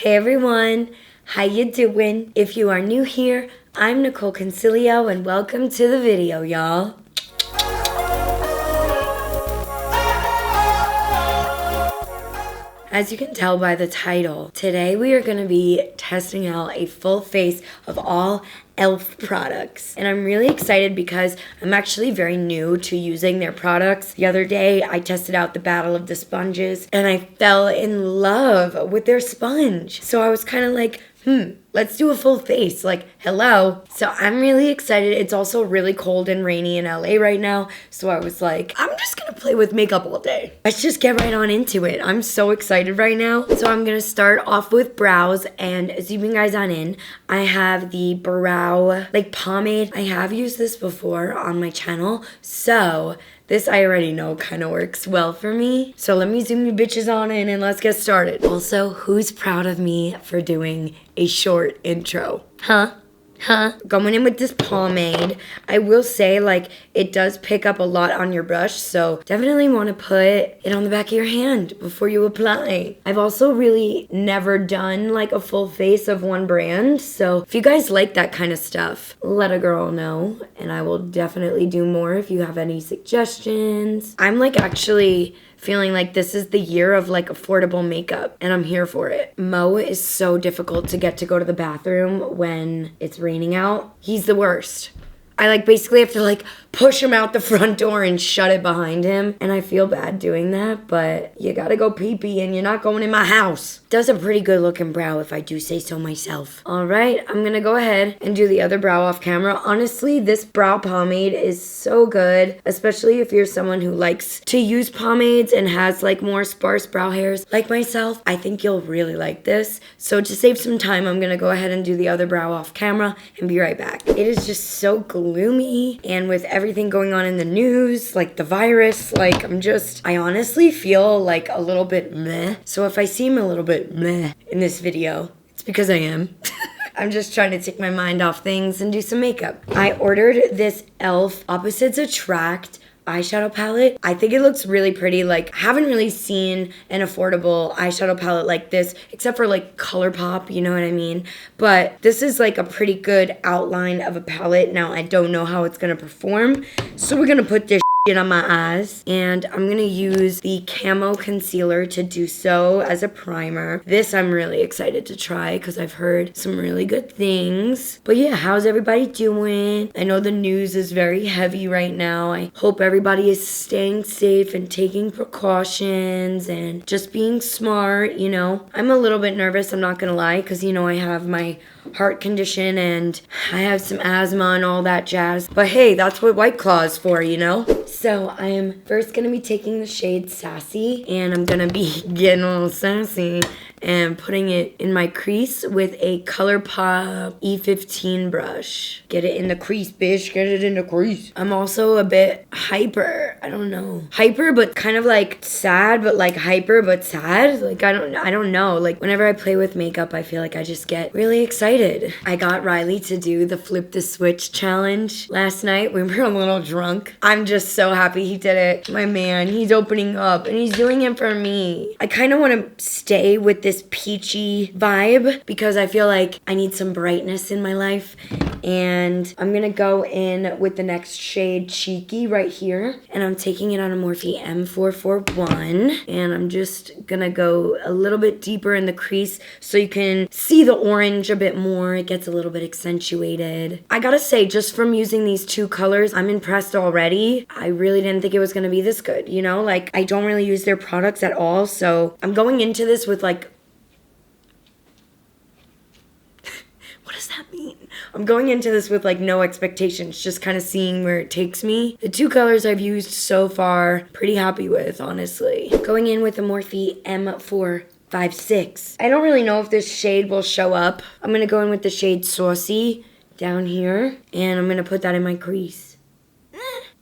Hey everyone, how you doing? If you are new here, I'm Nicol Concilio and welcome to the video, y'all. As you can tell by the title, today we are going to be testing out a full face of all e.l.f. products. And I'm really excited because I'm actually very new to using their products. The other day, I tested out the Battle of the Sponges and I fell in love with their sponge. So I was kind of like, let's do a full face, like, hello. So I'm really excited. It's also really cold and rainy in LA right now. So I was like, I'm just gonna play with makeup all day. Let's just get right on into it. I'm so excited right now. So I'm gonna start off with brows, and zooming guys on in, I have the brow, like, pomade. I have used this before on my channel. So this I already know kind of works well for me. So let me zoom you bitches on in and let's get started. Also, who's proud of me for doing a short intro? Going in with this pomade, I will say, like, it does pick up a lot on your brush, so definitely want to put it on the back of your hand before you apply. I've also really never done, like, a full face of one brand, so if you guys like that kind of stuff, let a girl know, and I will definitely do more if you have any suggestions. I'm, like, actually feeling like this is the year of, like, affordable makeup, and I'm here for it. Mo is so difficult to get to go to the bathroom when it's raining out. He's the worst. I, like, basically have to, like, push him out the front door and shut it behind him. And I feel bad doing that, but you gotta go pee-pee and you're not going in my house. Does a pretty good looking brow if I do say so myself. All right, I'm gonna go ahead and do the other brow off camera. Honestly, this brow pomade is so good, especially if you're someone who likes to use pomades and has, like, more sparse brow hairs like myself. I think you'll really like this. So to save some time, I'm gonna go ahead and do the other brow off camera and be right back. It is just so gloomy, and with everything going on in the news, like the virus, like, I honestly feel like a little bit meh. So if I seem a little bit meh in this video, it's because I am. I'm just trying to take my mind off things and do some makeup. I ordered this e.l.f. Opposites Attract eyeshadow palette. I think it looks really pretty. Like, I haven't really seen an affordable eyeshadow palette like this, except for, like, Colourpop, you know what I mean? But this is, like, a pretty good outline of a palette. Now, I don't know how it's gonna perform, so we're gonna put this on my eyes, and I'm gonna use the Camo Concealer to do so as a primer. This I'm really excited to try because I've heard some really good things. But yeah, how's everybody doing? I know the news is very heavy right now. I hope everybody is staying safe and taking precautions and just being smart, you know. I'm a little bit nervous, I'm not gonna lie, because, you know, I have my heart condition and I have some asthma and all that jazz. But hey, that's what White Claw is for, you know? So I am first gonna be taking the shade Sassy, and I'm gonna be getting a little sassy and putting it in my crease with a Colourpop E15 brush. Get it in the crease, bitch. Get it in the crease. I'm also a bit hyper. I don't know. Hyper, but kind of like sad, but like hyper, but sad. Like, I don't know. Like, whenever I play with makeup, I feel like I just get really excited. I got Riley to do the Flip the Switch challenge last night. We were a little drunk. I'm just so happy he did it. My man, he's opening up and he's doing it for me. I kind of want to stay with this peachy vibe because I feel like I need some brightness in my life, and I'm gonna go in with the next shade Cheeky right here, and I'm taking it on a Morphe M441, and I'm just gonna go a little bit deeper in the crease so you can see the orange a bit more. It gets a little bit accentuated. I gotta say, just from using these two colors, I'm impressed already. I really didn't think it was gonna be this good, you know? Like, I don't really use their products at all, so I'm going into this with, like, what does that mean? I'm going into this with, like, no expectations, just kind of seeing where it takes me. The two colors I've used so far, pretty happy with, honestly. Going in with the Morphe M456. I don't really know if this shade will show up. I'm gonna go in with the shade Saucy down here, and I'm gonna put that in my crease.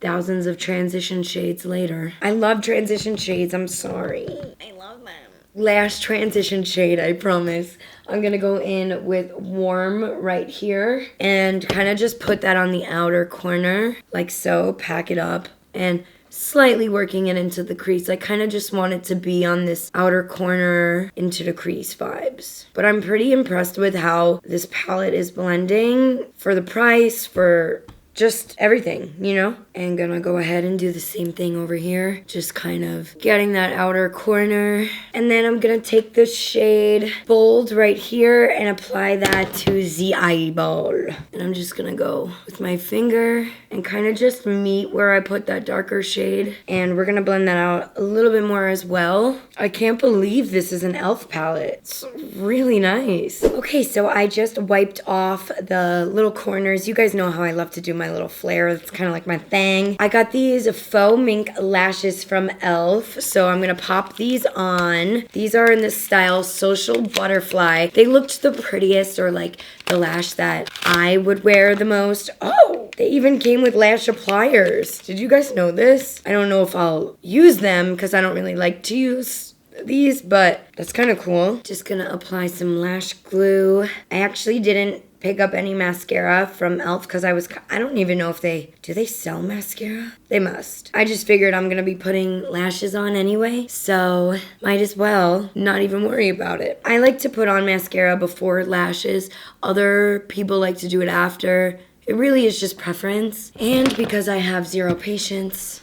Thousands of transition shades later. I love transition shades, I'm sorry. I love them. Last transition shade, I promise. I'm gonna go in with Warm right here and kind of just put that on the outer corner, like so, pack it up, and slightly working it into the crease. I kind of just want it to be on this outer corner into the crease vibes. But I'm pretty impressed with how this palette is blending for the price, for just everything, you know? And gonna go ahead and do the same thing over here. Just kind of getting that outer corner. And then I'm gonna take the shade Bold right here and apply that to the eyeball. And I'm just gonna go with my finger and kind of just meet where I put that darker shade. And we're gonna blend that out a little bit more as well. I can't believe this is an e.l.f. palette. It's really nice. Okay, so I just wiped off the little corners. You guys know how I love to do my little flare. It's kind of like my thing. I got these faux mink lashes from e.l.f. So I'm gonna pop these on. These are in the style Social Butterfly. They looked the prettiest, or like the lash that I would wear the most. Oh, they even came with lash appliers. Did you guys know this? I don't know if I'll use them because I don't really like to use these, but that's kind of cool. Just gonna apply some lash glue. I actually didn't pick up any mascara from e.l.f. because I don't even know if do they sell mascara? They must. I just figured I'm gonna be putting lashes on anyway, so might as well not even worry about it. I like to put on mascara before lashes. Other people like to do it after. It really is just preference. And because I have zero patience,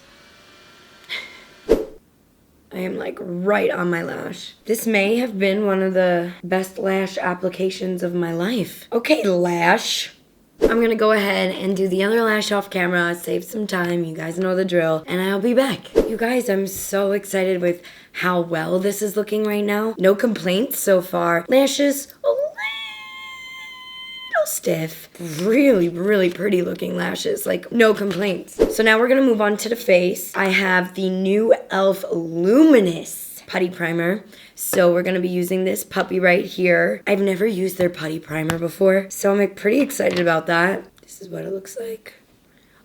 I am like right on my lash. This may have been one of the best lash applications of my life. Okay, lash. I'm gonna go ahead and do the other lash off camera, save some time, you guys know the drill, and I'll be back. You guys, I'm so excited with how well this is looking right now. No complaints so far. Lashes, a little stiff. Really, really pretty looking lashes, like no complaints. So now we're gonna move on to the face. I have the new e.l.f. Luminous Putty Primer. So we're gonna be using this puppy right here. I've never used their putty primer before, so I'm pretty excited about that. This is what it looks like.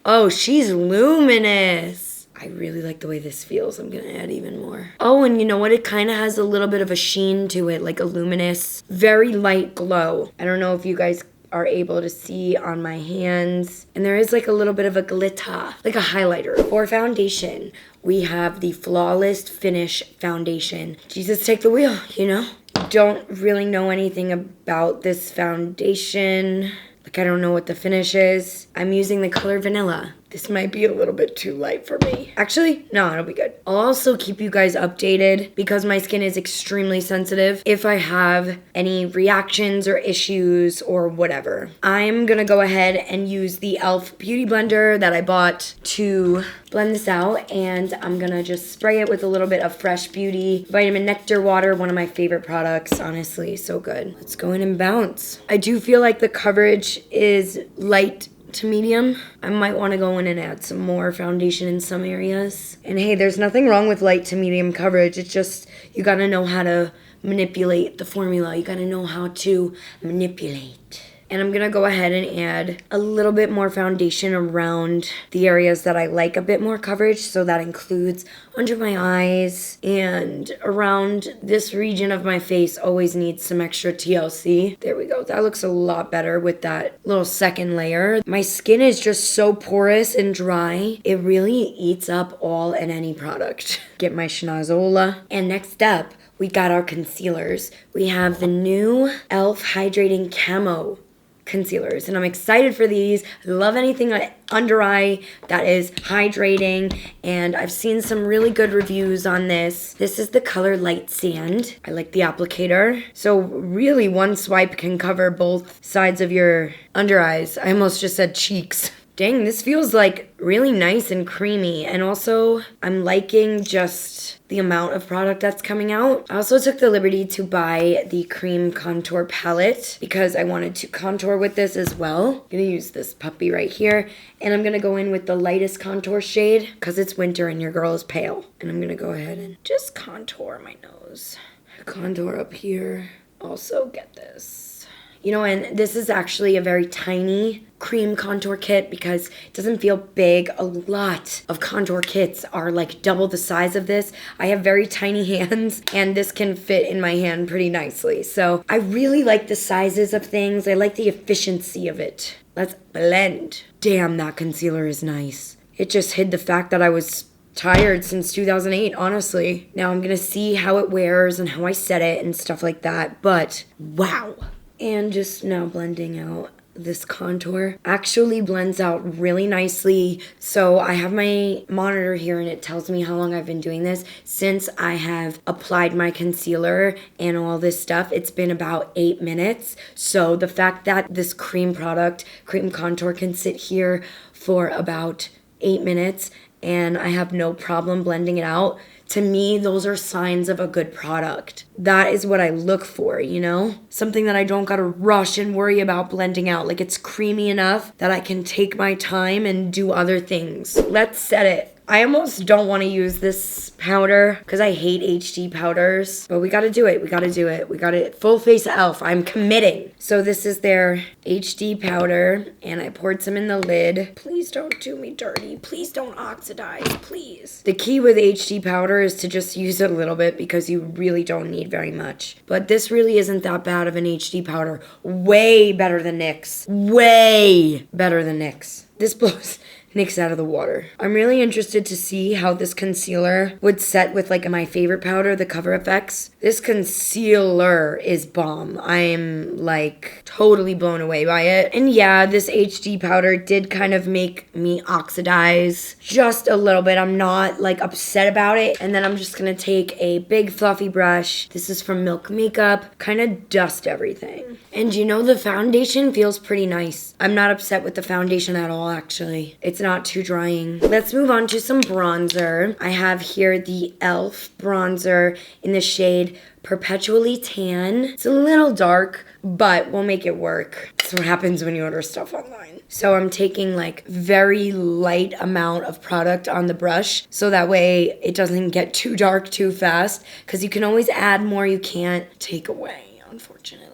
Oh, she's luminous. I really like the way this feels. I'm gonna add even more. Oh, and you know what? It kind of has a little bit of a sheen to it, like a luminous, very light glow. I don't know if you guys are able to see on my hands. And there is like a little bit of a glitter, like a highlighter. For foundation, we have the Flawless Finish Foundation. Jesus, take the wheel, you know? Don't really know anything about this foundation. Like, I don't know what the finish is. I'm using the color Vanilla. This might be a little bit too light for me. Actually, no, it'll be good. I'll also keep you guys updated because my skin is extremely sensitive if I have any reactions or issues or whatever. I'm gonna go ahead and use the e.l.f. Beauty Blender that I bought to blend this out, and I'm gonna just spray it with a little bit of Fresh Beauty Vitamin Nectar Water, one of my favorite products, honestly, so good. Let's go in and bounce. I do feel like the coverage is light to medium. I might want to go in and add some more foundation in some areas. And hey, there's nothing wrong with light to medium coverage. It's just, you gotta know how to manipulate the formula. You gotta know how to manipulate. And I'm gonna go ahead and add a little bit more foundation around the areas that I like a bit more coverage. So that includes under my eyes and around this region of my face. Always needs some extra TLC. There we go. That looks a lot better with that little second layer. My skin is just so porous and dry. It really eats up all and any product. Get my Schnozola. And next up, we got our concealers. We have the new e.l.f. Hydrating Camo Concealers, and I'm excited for these. I love anything under eye that is hydrating, and I've seen some really good reviews on this. This is the color Light Sand. I like the applicator. So really one swipe can cover both sides of your under eyes. I almost just said cheeks. Dang, this feels like really nice and creamy, and also I'm liking just the amount of product that's coming out. I also took the liberty to buy the cream contour palette because I wanted to contour with this as well. I'm gonna use this puppy right here, and I'm gonna go in with the lightest contour shade because it's winter and your girl is pale. And I'm gonna go ahead and just contour my nose. Contour up here. Also get this. You know, and this is actually a very tiny cream contour kit because it doesn't feel big. A lot of contour kits are like double the size of this. I have very tiny hands, and this can fit in my hand pretty nicely. So I really like the sizes of things. I like the efficiency of it. Let's blend. Damn, that concealer is nice. It just hid the fact that I was tired since 2008, honestly. Now I'm gonna see how it wears and how I set it and stuff like that, but wow. And just now blending out this contour. Actually blends out really nicely. So I have my monitor here and it tells me how long I've been doing this. Since I have applied my concealer and all this stuff, it's been about 8 minutes. So the fact that this cream contour can sit here for about 8 minutes and I have no problem blending it out, to me, those are signs of a good product. That is what I look for, you know? Something that I don't gotta rush and worry about blending out. Like, it's creamy enough that I can take my time and do other things. Let's set it. I almost don't want to use this powder because I hate HD powders, but we got to do it. We got to do it. We got it. Full face elf. I'm committing. So this is their HD powder and I poured some in the lid. Please don't do me dirty. Please don't oxidize. Please. The key with HD powder is to just use it a little bit because you really don't need very much. But this really isn't that bad of an HD powder. Way better than NYX. Way better than NYX. This blows NYX out of the water. I'm really interested to see how this concealer would set with like my favorite powder, the Cover FX. This concealer is bomb. I'm like totally blown away by it. And yeah, this HD powder did kind of make me oxidize just a little bit. I'm not like upset about it. And then I'm just gonna take a big fluffy brush. This is from Milk Makeup, kind of dust everything. And you know, the foundation feels pretty nice. I'm not upset with the foundation at all, actually. It's not too drying. Let's move on to some bronzer. I have here the e.l.f. bronzer in the shade Perpetually Tan. It's a little dark, but we'll make it work. That's what happens when you order stuff online. So I'm taking like very light amount of product on the brush so that way it doesn't get too dark too fast, because you can always add more, you can't take away, unfortunately.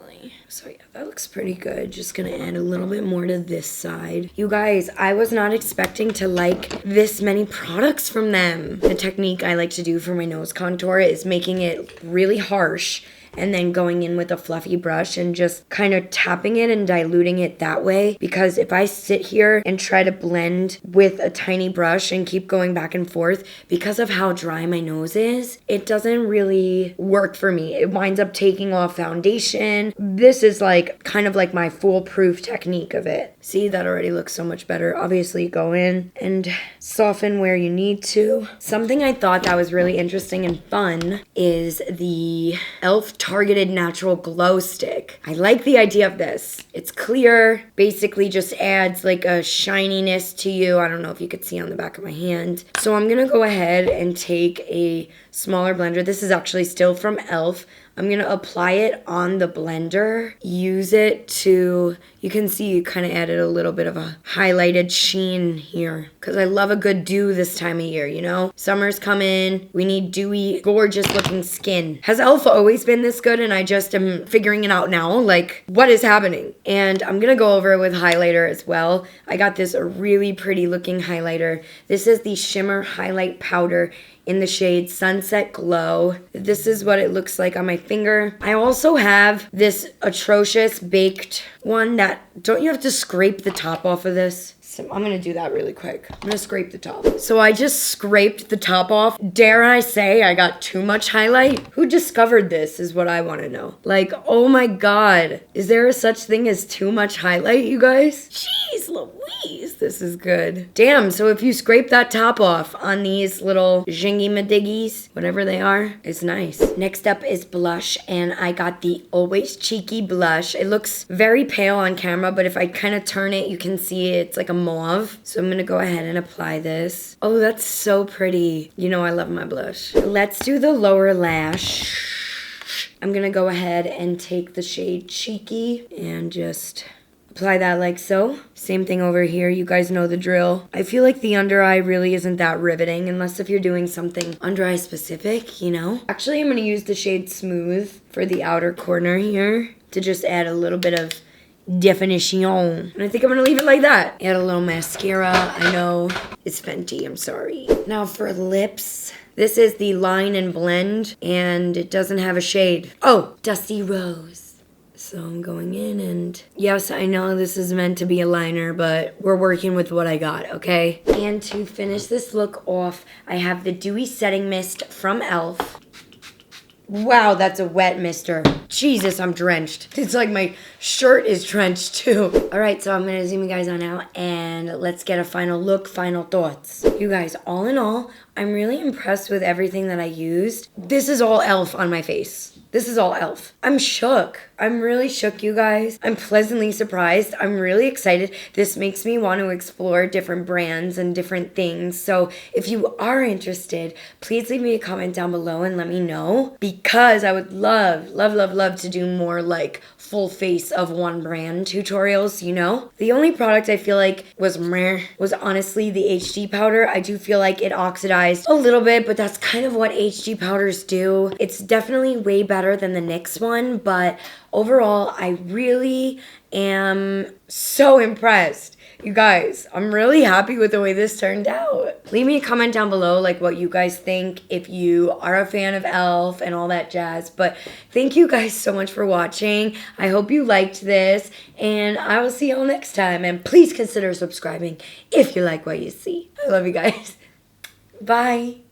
So yeah, that looks pretty good. Just gonna add a little bit more to this side. You guys, I was not expecting to like this many products from them. The technique I like to do for my nose contour is making it really harsh and then going in with a fluffy brush and just kind of tapping it and diluting it that way. Because if I sit here and try to blend with a tiny brush and keep going back and forth, because of how dry my nose is, it doesn't really work for me. It winds up taking off foundation. This is like kind of like my foolproof technique of it. See, that already looks so much better. Obviously, go in and soften where you need to. Something I thought that was really interesting and fun is the e.l.f. Targeted Natural Glow Stick. I like the idea of this. It's clear, basically just adds like a shininess to you. I don't know if you could see on the back of my hand. So I'm gonna go ahead and take a smaller blender. This is actually still from e.l.f. I'm gonna apply it on the blender, use it to, you can see you kind of added a little bit of a highlighted sheen here, because I love a good dew this time of year, you know? Summer's coming, we need dewy, gorgeous looking skin. Has e.l.f. always been this good and I just am figuring it out now? Like, what is happening? And I'm gonna go over it with highlighter as well. I got this really pretty looking highlighter. This is the Shimmer Highlight Powder in the shade Sunset Glow. This is what it looks like on my finger. I also have this atrocious baked one that, don't you have to scrape the top off of this? So I'm gonna do that really quick. I'm gonna scrape the top. So I just scraped the top off. Dare I say I got too much highlight? Who discovered this is what I wanna know. Like, oh my God. Is there a such thing as too much highlight, you guys? Jeez Louise, this is good. Damn, so if you scrape that top off on these little jingy-madiggies, whatever they are, it's nice. Next up is blush, and I got the Always Cheeky blush. It looks very pale on camera, but if I kind of turn it, you can see it's like a mauve. So I'm gonna go ahead and apply this. Oh, that's so pretty. You know I love my blush. Let's do the lower lash. I'm gonna go ahead and take the shade Cheeky and just apply that like so. Same thing over here. You guys know the drill. I feel like the under eye really isn't that riveting unless if you're doing something under eye specific, you know? Actually, I'm gonna use the shade Smooth for the outer corner here to just add a little bit of definition. And I think I'm gonna leave it like that. Add a little mascara. I know it's Fenty, I'm sorry. Now for lips, this is the Line and Blend, and it doesn't have a shade. Oh, Dusty Rose. So I'm going in and yes, I know this is meant to be a liner, but we're working with what I got, okay? And to finish this look off, I have the Dewy Setting Mist from e.l.f. Wow, that's a wet mister. Jesus, I'm drenched. It's like my shirt is drenched too. All right, so I'm gonna zoom you guys on out and let's get a final look, final thoughts. You guys, all in all, I'm really impressed with everything that I used. This is all e.l.f. on my face. This is all e.l.f. I'm shook. I'm really shook, you guys. I'm pleasantly surprised. I'm really excited. This makes me want to explore different brands and different things. So if you are interested, please leave me a comment down below and let me know, because I would love to do more like full face of one brand tutorials, you know? The only product I feel like was meh was honestly the HD powder. I do feel like it oxidized a little bit, but that's kind of what HD powders do. It's definitely way better than the NYX one, but overall, I really am so impressed. You guys, I'm really happy with the way this turned out. Leave me a comment down below like what you guys think, if you are a fan of e.l.f. and all that jazz. But thank you guys so much for watching. I hope you liked this, and I will see y'all next time. And please consider subscribing if you like what you see. I love you guys. Bye.